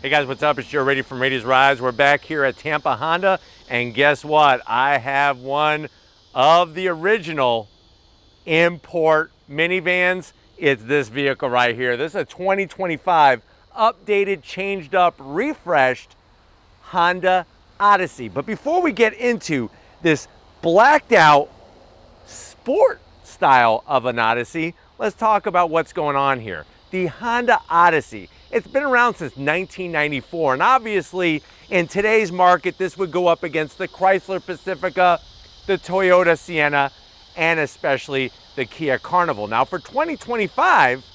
Hey guys, what's up? It's Joe Rady from Rady's Rides. We're back here at Tampa Honda, and guess what? I have one of the original import minivans. It's this vehicle right here. This is a 2025 updated, changed up, refreshed Honda Odyssey. But before we get into this blacked out sport style of an Odyssey, let's talk about what's going on here. The Honda Odyssey. It's been around since 1994, and obviously in today's market, this would go up against the Chrysler Pacifica, the Toyota Sienna, and especially the Kia Carnival. Now for 2025,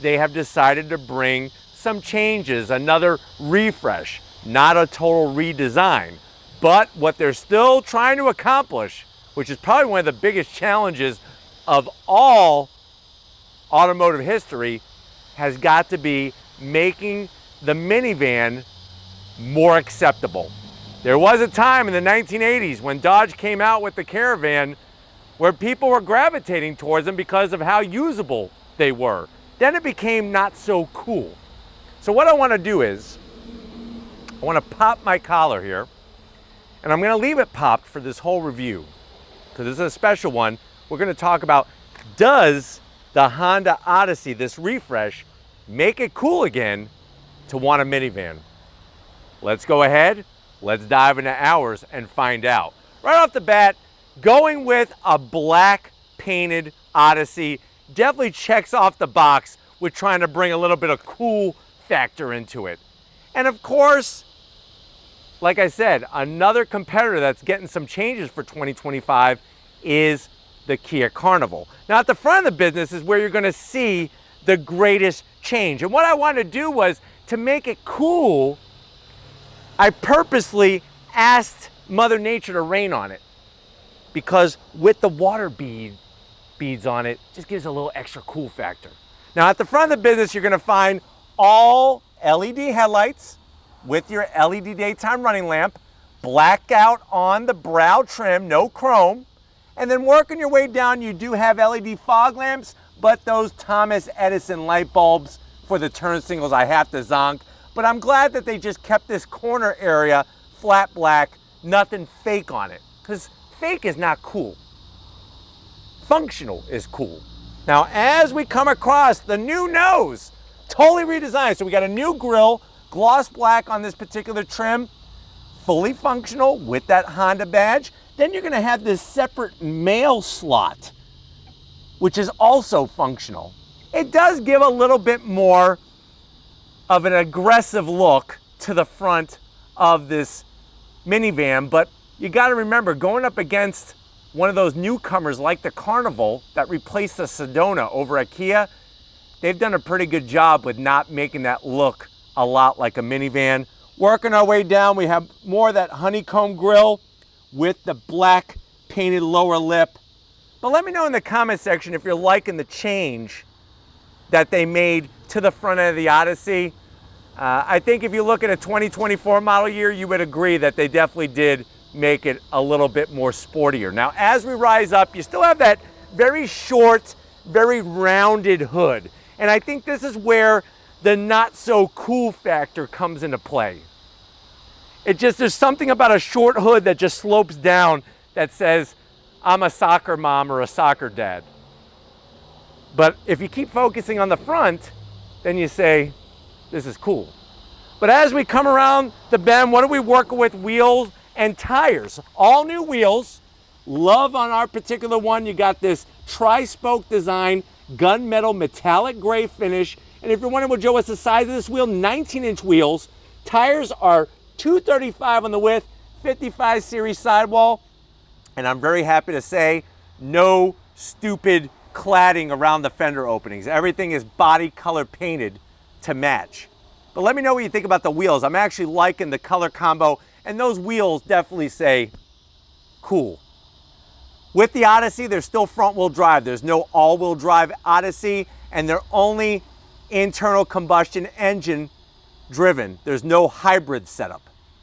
they have decided to bring some changes, another refresh, not a total redesign. But what they're still trying to accomplish, which is probably one of the biggest challenges of all automotive history, has got to be making the minivan more acceptable. There was a time in the 1980s when Dodge came out with the Caravan where people were gravitating towards them because of how usable they were. Then it became not so cool. So what I want to do is, I want to pop my collar here, and I'm going to leave it popped for this whole review, because this is a special one. We're going to talk about, does the Honda Odyssey, this refresh, make it cool again to want a minivan? Let's go ahead, let's dive into ours and find out. Right off the bat, going with a black painted Odyssey definitely checks off the box with trying to bring a little bit of cool factor into it. And of course, like I said, another competitor that's getting some changes for 2025 is the Kia Carnival. Now at the front of the business is where you're going to see the greatest change. And what I wanted to do was to make it cool. I purposely asked Mother Nature to rain on it, because with the water beads on it, just gives a little extra cool factor. Now at the front of the business, you're going to find all LED headlights with your LED daytime running lamp, blacked out on the brow trim, no chrome. And then working your way down, you do have LED fog lamps, but those Thomas Edison light bulbs for the turn signals, I have to zonk. But I'm glad that they just kept this corner area flat black, nothing fake on it, because fake is not cool. Functional is cool. Now, as we come across the new nose, totally redesigned. So we got a new grille, gloss black on this particular trim, fully functional with that Honda badge. Then you're gonna have this separate mail slot, which is also functional. It does give a little bit more of an aggressive look to the front of this minivan, but you gotta remember, going up against one of those newcomers like the Carnival that replaced the Sedona over at Kia, they've done a pretty good job with not making that look a lot like a minivan. Working our way down, we have more of that honeycomb grille with the black painted lower lip. But let me know in the comment section if you're liking the change that they made to the front end of the Odyssey. I think if you look at a 2024 model year, you would agree that they definitely did make it a little bit more sportier. Now, as we rise up, you still have that very short, very rounded hood. And I think this is where the not so cool factor comes into play. There's something about a short hood that just slopes down that says, I'm a soccer mom or a soccer dad. But if you keep focusing on the front, then you say, this is cool. But as we come around the bend, what are we working with? Wheels and tires. All new wheels. Love on our particular one, you got this tri-spoke design, gunmetal metallic gray finish. And if you're wondering, well, Joe, what's the size of this wheel? 19-inch wheels. Tires are 235 on the width, 55 series sidewall. And I'm very happy to say, no stupid cladding around the fender openings. Everything is body color painted to match. But let me know what you think about the wheels. I'm actually liking the color combo, and those wheels definitely say cool. With the Odyssey, there's still front wheel drive. There's no all-wheel drive Odyssey, and they're only internal combustion engine driven. There's no hybrid setup,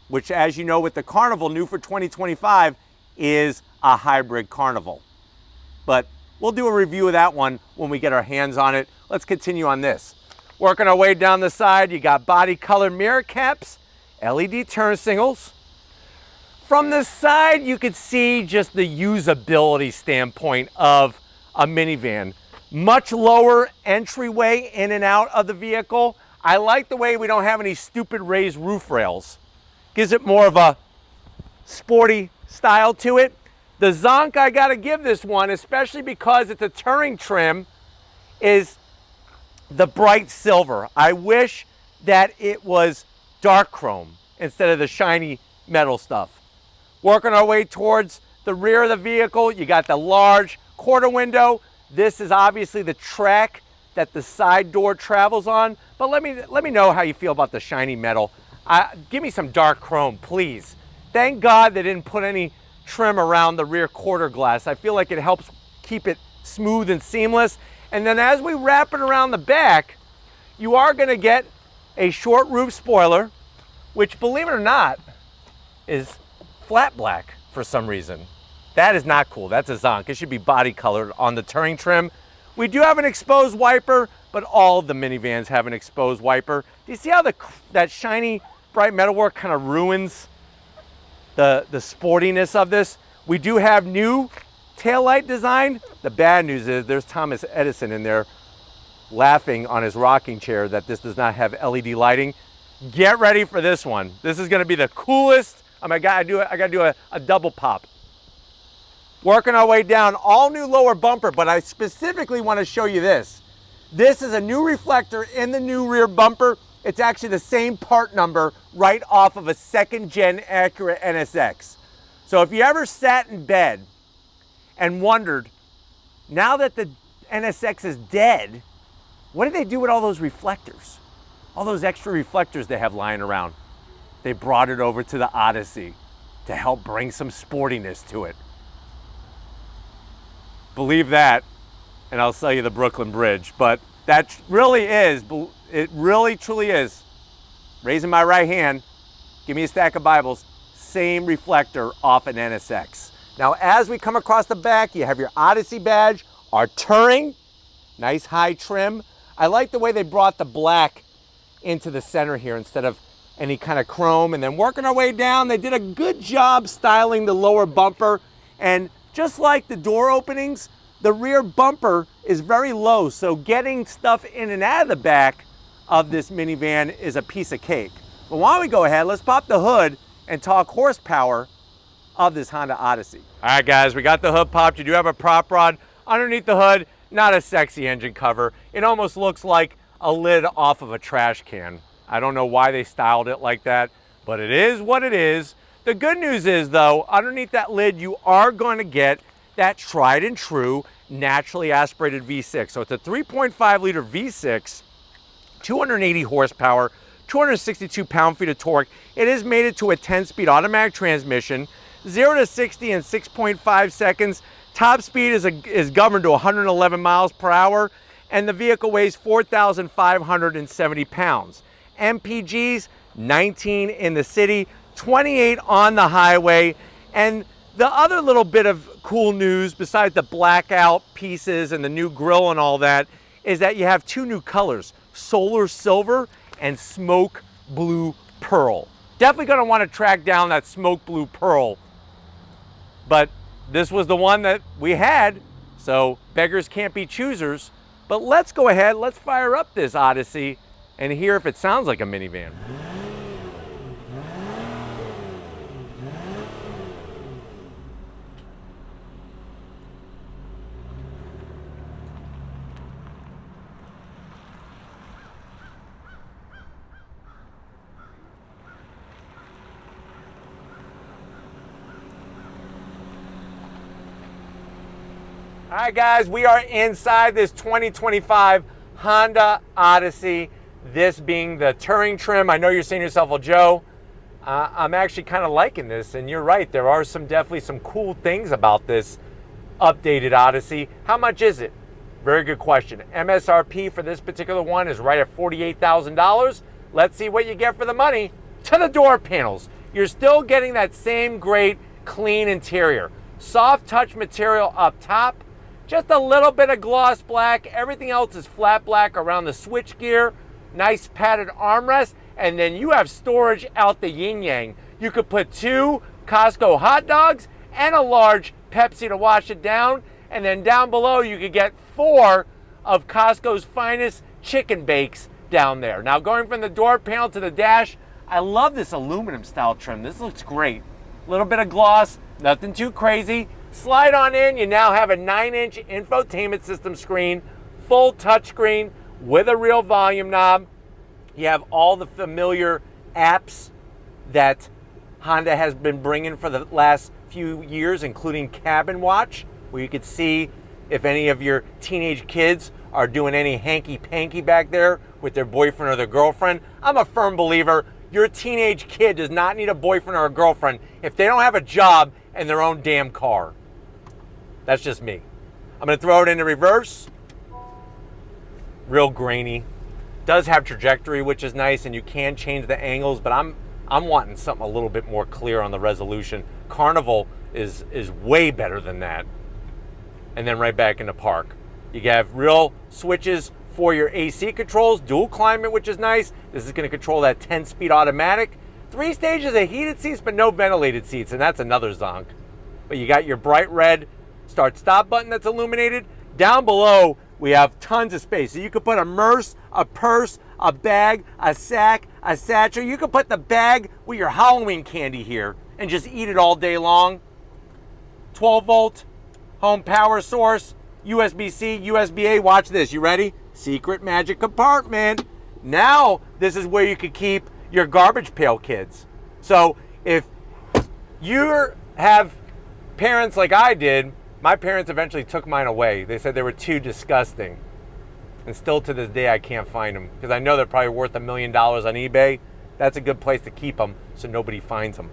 which, as you know, with the Carnival, new for 2025, is a hybrid Carnival. But we'll do a review of that one when we get our hands on it. Let's continue on this. Working our way down the side, you got body color mirror caps, LED turn signals. From the side, you could see just the usability standpoint of a minivan. Much lower entryway in and out of the vehicle. I like the way we don't have any stupid raised roof rails. Gives it more of a sporty style to it. The zonk I gotta give this one, especially because it's a touring trim, is the bright silver. I wish that it was dark chrome instead of the shiny metal stuff. Working our way towards the rear of the vehicle, you got the large quarter window. This is obviously the track that the side door travels on, but let me know how you feel about the shiny metal. Give me some dark chrome, please. Thank God they didn't put any trim around the rear quarter glass. I feel like it helps keep it smooth and seamless. And then as we wrap it around the back, you are gonna get a short roof spoiler, which, believe it or not, is flat black for some reason. That is not cool. That's a zonk. It should be body colored on the touring trim. We do have an exposed wiper, but all of the minivans have an exposed wiper. Do you see how that shiny bright metalwork kind of ruins the sportiness of this? We do have new taillight design. The bad news is there's Thomas Edison in there laughing on his rocking chair that this does not have LED lighting. Get ready for this one. This is gonna be the coolest. I gotta do a double pop. Working our way down, all new lower bumper, but I specifically wanna show you this. This is a new reflector in the new rear bumper. It's actually the same part number right off of a second gen Acura NSX. So if you ever sat in bed and wondered, now that the NSX is dead, what did they do with all those reflectors? All those extra reflectors they have lying around. They brought it over to the Odyssey to help bring some sportiness to it. Believe that, and I'll sell you the Brooklyn Bridge. But that really is, it really truly is, raising my right hand, give me a stack of Bibles, same reflector off an NSX. Now, as we come across the back, you have your Odyssey badge, our Touring, nice high trim. I like the way they brought the black into the center here instead of any kind of chrome. And then working our way down, they did a good job styling the lower bumper. And just like the door openings, the rear bumper is very low. So getting stuff in and out of the back of this minivan is a piece of cake. But why don't we go ahead, let's pop the hood and talk horsepower of this Honda Odyssey. All right, guys, we got the hood popped. You do have a prop rod underneath the hood. Not a sexy engine cover. It almost looks like a lid off of a trash can. I don't know why they styled it like that, but it is what it is. The good news is, though, underneath that lid, you are going to get that tried and true naturally aspirated V6. So it's a 3.5 liter V6, 280 horsepower, 262 pound-feet of torque. It is mated to a 10-speed automatic transmission, 0 to 60 in 6.5 seconds. Top speed is governed to 111 miles per hour, and the vehicle weighs 4,570 pounds. MPGs, 19 in the city, 28 on the highway. And the other little bit of cool news, besides the blackout pieces and the new grille and all that, is that you have two new colors, solar silver and smoke blue pearl. Definitely gonna wanna track down that smoke blue pearl, but this was the one that we had, so beggars can't be choosers. But let's go ahead, let's fire up this Odyssey and hear if it sounds like a minivan. All right, guys, we are inside this 2025 Honda Odyssey, this being the Touring trim. I know you're saying to yourself, well, Joe, I'm actually kind of liking this, and you're right. There are definitely some cool things about this updated Odyssey. How much is it? Very good question. MSRP for this particular one is right at $48,000. Let's see what you get for the money. To the door panels, you're still getting that same great clean interior. Soft touch material up top, just a little bit of gloss black. Everything else is flat black around the switch gear. nice padded armrest, and then you have storage out the yin-yang. You could put 2 Costco hot dogs and a large Pepsi to wash it down, and then down below you could get 4 of Costco's finest chicken bakes down there. Now going from the door panel to the dash, I love this aluminum style trim. This looks great. A little bit of gloss, nothing too crazy. Slide on in, you now have a 9-inch infotainment system screen, full touchscreen with a real volume knob. You have all the familiar apps that Honda has been bringing for the last few years, including Cabin Watch, where you could see if any of your teenage kids are doing any hanky-panky back there with their boyfriend or their girlfriend. I'm a firm believer your teenage kid does not need a boyfriend or a girlfriend if they don't have a job and their own damn car. That's just me. I'm gonna throw it into reverse. Real grainy. Does have trajectory, which is nice, and you can change the angles, but I'm wanting something a little bit more clear on the resolution. Carnival is way better than that. And then right back into park. You have real switches for your AC controls, dual climate, which is nice. This is going to control that 10-speed automatic. 3 stages of heated seats, but no ventilated seats, and that's another zonk. But you got your bright red start-stop button that's illuminated. Down below, we have tons of space. So you could put a purse, a bag, a sack, a satchel. You could put the bag with your Halloween candy here and just eat it all day long. 12-volt home power source, USB-C, USB-A. Watch this. You ready? Secret magic compartment. Now, this is where you could keep your garbage pail kids. So if you have parents like I did, my parents eventually took mine away. They said they were too disgusting. And still to this day, I can't find them because I know they're probably worth $1 million on eBay. That's a good place to keep them so nobody finds them.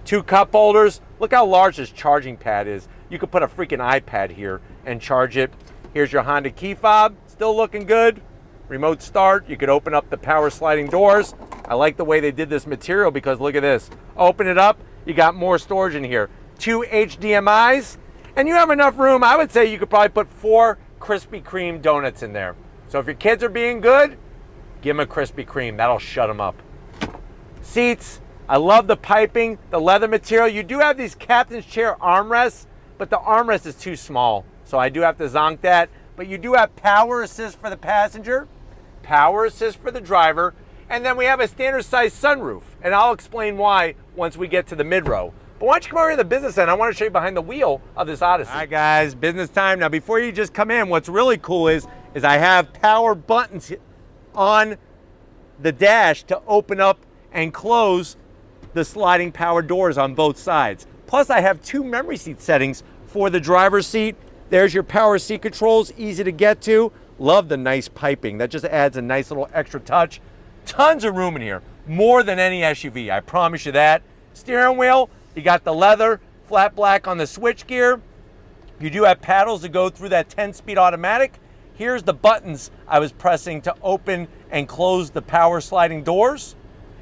2 cup holders. Look how large this charging pad is. You could put a freaking iPad here and charge it. Here's your Honda key fob. Still looking good. Remote start. You could open up the power sliding doors. I like the way they did this material because look at this. Open it up. You got more storage in here. 2 HDMIs. And you have enough room. I would say you could probably put 4 Krispy Kreme donuts in there. So if your kids are being good, give them a Krispy Kreme. That'll shut them up. Seats. I love the piping, the leather material. You do have these captain's chair armrests, but the armrest is too small. So I do have to zonk that. But you do have power assist for the passenger, power assist for the driver, and then we have a standard size sunroof. And I'll explain why once we get to the mid-row. But why don't you come over to the business end? I want to show you behind the wheel of this Odyssey. All right, guys, business time. Now, before you just come in, what's really cool is I have power buttons on the dash to open up and close the sliding power doors on both sides. Plus, I have 2 memory seat settings for the driver's seat. There's your power seat controls, easy to get to. Love the nice piping. That just adds a nice little extra touch. Tons of room in here, more than any SUV, I promise you that. Steering wheel, you got the leather, flat black on the switch gear. You do have paddles to go through that 10-speed automatic. Here's the buttons I was pressing to open and close the power sliding doors.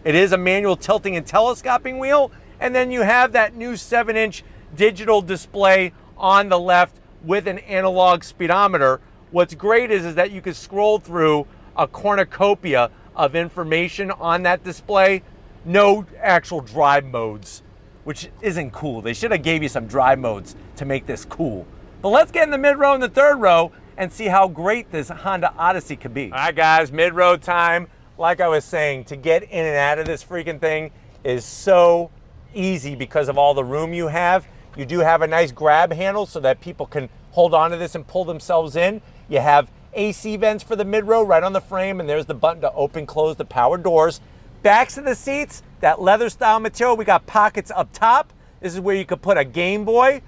It is a manual tilting and telescoping wheel. And then you have that new 7-inch digital display on the left with an analog speedometer. What's great is that you can scroll through a cornucopia of information on that display. No actual drive modes, which isn't cool. They should have gave you some drive modes to make this cool. But let's get in the mid-row and the third row and see how great this Honda Odyssey could be. All right, guys, mid-row time. Like I was saying, to get in and out of this freaking thing is so easy because of all the room you have. You do have a nice grab handle so that people can hold on to this and pull themselves in. You have AC vents for the mid-row right on the frame, and there's the button to open, close the power doors. Backs of the seats, that leather style material. We got pockets up top. This is where you could put a Game Boy,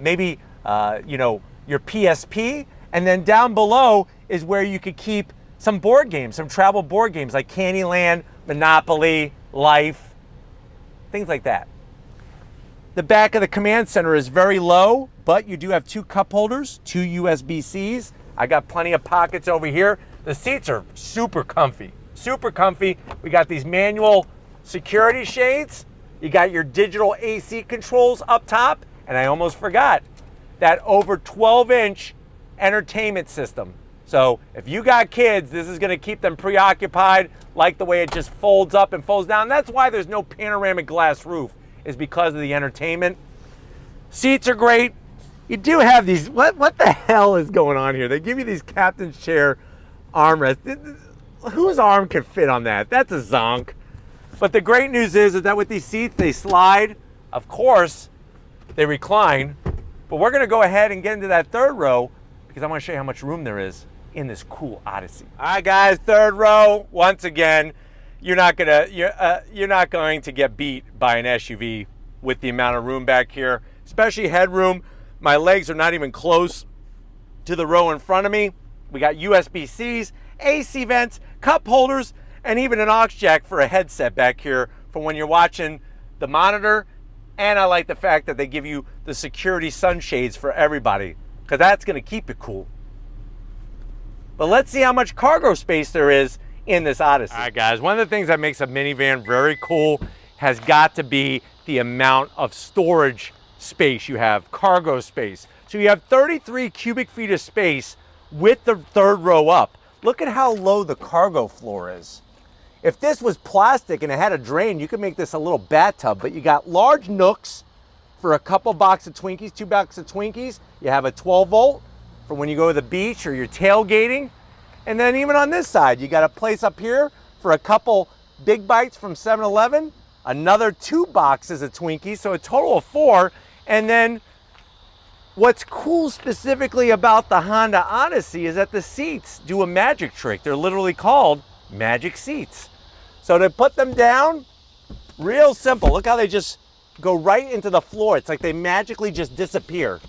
maybe your PSP, and then down below is where you could keep some board games, some travel board games like Candyland, Monopoly, Life, things like that. The back of the command center is very low, but you do have 2 cup holders, 2 USB-Cs. I got plenty of pockets over here. The seats are super comfy, super comfy. We got these manual security shades. You got your digital AC controls up top, and I almost forgot that over 12-inch entertainment system. So if you got kids, this is gonna keep them preoccupied, like the way it just folds up and folds down. That's why there's no panoramic glass roof, is because of the entertainment. Seats are great. You do have these, what the hell is going on here? They give you these captain's chair armrests. Whose arm can fit on that? That's a zonk. But the great news is that with these seats, they slide. Of course, they recline. But we're gonna go ahead and get into that third row because I wanna show you how much room there is in this cool Odyssey. All right, guys, third row. Once again, you're not going to get beat by an SUV with the amount of room back here, especially headroom. My legs are not even close to the row in front of me. We got USB-Cs, AC vents, cup holders, and even an aux jack for a headset back here for when you're watching the monitor. And I like the fact that they give you the security sunshades for everybody, because that's gonna keep it cool. But let's see how much cargo space there is in this Odyssey. All right, guys, one of the things that makes a minivan very cool has got to be the amount of storage space you have, cargo space. So you have 33 cubic feet of space with the third row up. Look at how low the cargo floor is. If this was plastic and it had a drain, you could make this a little bathtub, but you got large nooks for a couple box of Twinkies, 2 boxes of Twinkies. You have a 12 volt for when you go to the beach or you're tailgating. And then even on this side, you got a place up here for a couple big bites from 7-Eleven, another 2 boxes of Twinkies, so a total of 4. And then what's cool specifically about the Honda Odyssey is that the seats do a magic trick. They're literally called magic seats. So to put them down, real simple. Look how they just go right into the floor. It's like they magically just disappear.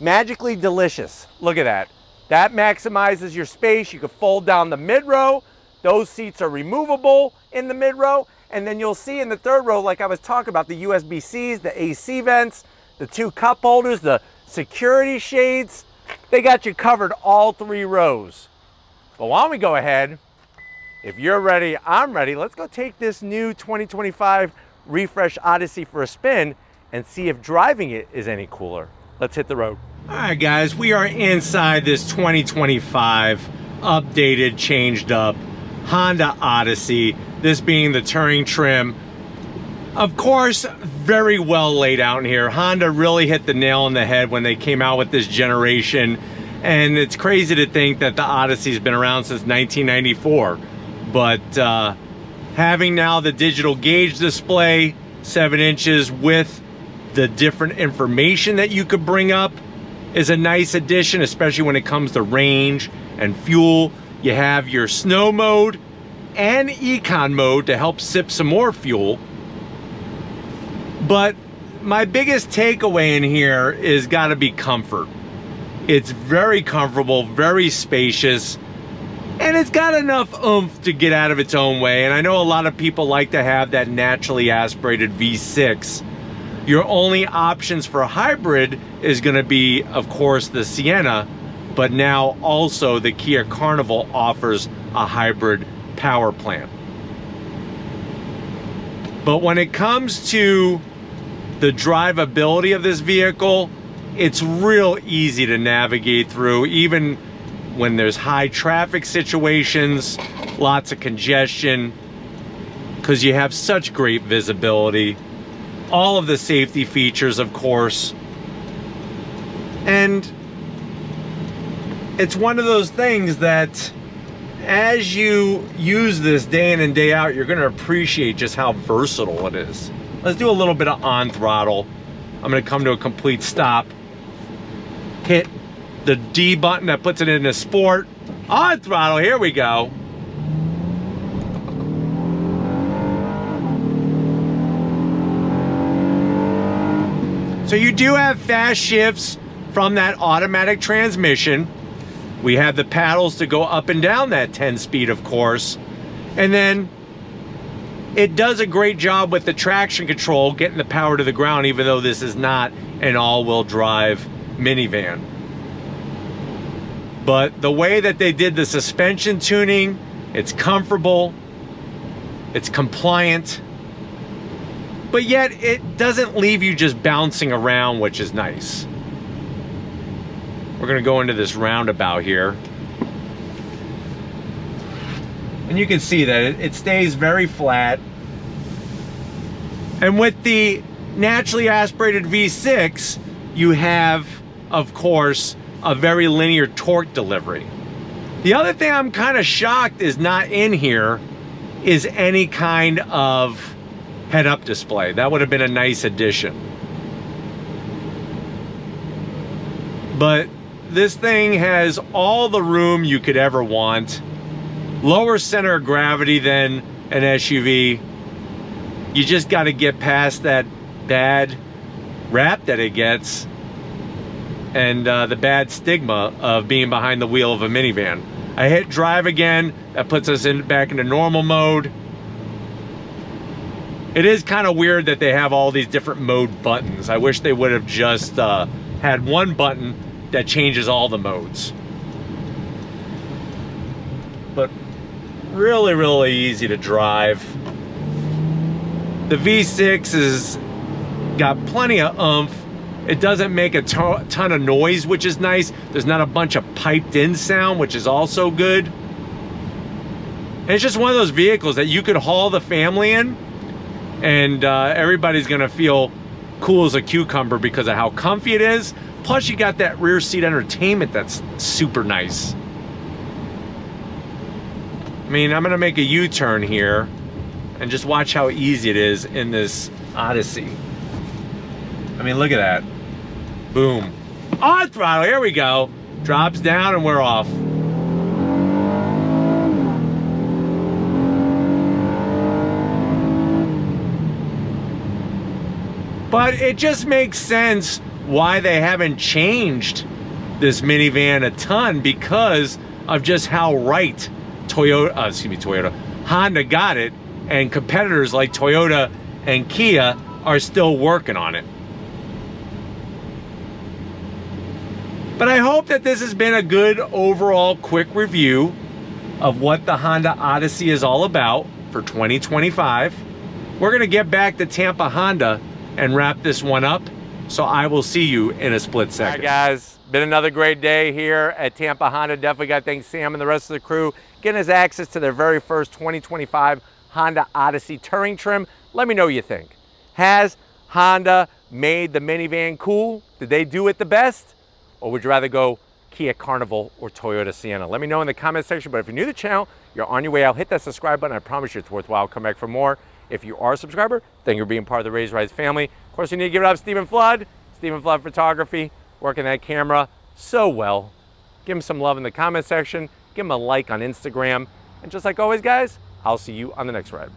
Magically delicious. Look at that. That maximizes your space. You can fold down the mid row. Those seats are removable in the mid row. And then you'll see in the third row, like I was talking about, the USB-Cs, the AC vents, the 2 cup holders, the security shades. They got you covered all 3 rows. But why don't we go ahead, if you're ready, I'm ready. Let's go take this new 2025 Refresh Odyssey for a spin and see if driving it is any cooler. Let's hit the road. All right, guys, we are inside this 2025 updated, changed up Honda Odyssey, this being the Touring trim. Of course, very well laid out in here. Honda really hit the nail on the head when they came out with this generation. And it's crazy to think that the Odyssey's been around since 1994. But having now the digital gauge display, 7 inches with the different information that you could bring up, is a nice addition, especially when it comes to range and fuel. You have your snow mode and econ mode to help sip some more fuel. But my biggest takeaway in here is gotta be comfort. It's very comfortable, very spacious, and it's got enough oomph to get out of its own way. And I know a lot of people like to have that naturally aspirated V6. Your only options for a hybrid is gonna be, of course, the Sienna, but now also the Kia Carnival offers a hybrid power plant. But when it comes to the drivability of this vehicle, it's real easy to navigate through, even when there's high traffic situations, lots of congestion, because you have such great visibility. All of the safety features, of course. And it's one of those things that as you use this day in and day out, you're gonna appreciate just how versatile it is. Let's do a little bit of on throttle. I'm gonna come to a complete stop. Hit the D button that puts it into sport. On throttle, here we go. So you do have fast shifts from that automatic transmission. We have the paddles to go up and down that 10 speed, of course. And then it does a great job with the traction control, getting the power to the ground, even though this is not an all-wheel drive minivan. But the way that they did the suspension tuning, it's comfortable, it's compliant, but yet it doesn't leave you just bouncing around, which is nice. We're gonna go into this roundabout here. And you can see that it stays very flat. And with the naturally aspirated V6, you have, of course, a very linear torque delivery. The other thing I'm kind of shocked is not in here is any kind of head-up display. That would have been a nice addition. But this thing has all the room you could ever want. Lower center of gravity than an SUV. You just got to get past that bad rap that it gets and the bad stigma of being behind the wheel of a minivan. I hit drive again. That puts us back into normal mode. It is kind of weird that they have all these different mode buttons. I wish they would have just had one button that changes all the modes. But really, really easy to drive. The V6 has got plenty of oomph. It doesn't make a ton of noise, which is nice. There's not a bunch of piped in sound, which is also good. And it's just one of those vehicles that you could haul the family in and everybody's gonna feel cool as a cucumber because of how comfy it is. Plus you got that rear seat entertainment that's super nice. I mean, I'm gonna make a U-turn here and just watch how easy it is in this Odyssey. I mean, look at that. Boom. On throttle, here we go. Drops down and we're off. But it just makes sense why they haven't changed this minivan a ton, because of just how right Honda got it, and competitors like Toyota and Kia are still working on it. But I hope that this has been a good overall quick review of what the Honda Odyssey is all about for 2025. We're gonna get back to Tampa Honda and wrap this one up. So I will see you in a split second. All right, guys, been another great day here at Tampa Honda. Definitely got to thank Sam and the rest of the crew getting us access to their very first 2025 Honda Odyssey Touring trim. Let me know what you think. Has Honda made the minivan cool? Did they do it the best? Or would you rather go Kia Carnival or Toyota Sienna? Let me know in the comment section. But if you're new to the channel, you're on your way out, hit that subscribe button. I promise you it's worthwhile. Come back for more. If you are a subscriber, thank you for being part of the Raise Rise family. Of course, you need to give it up Stephen Flood. Stephen Flood Photography, working that camera so well. Give him some love in the comment section. Give him a like on Instagram. And just like always, guys, I'll see you on the next ride.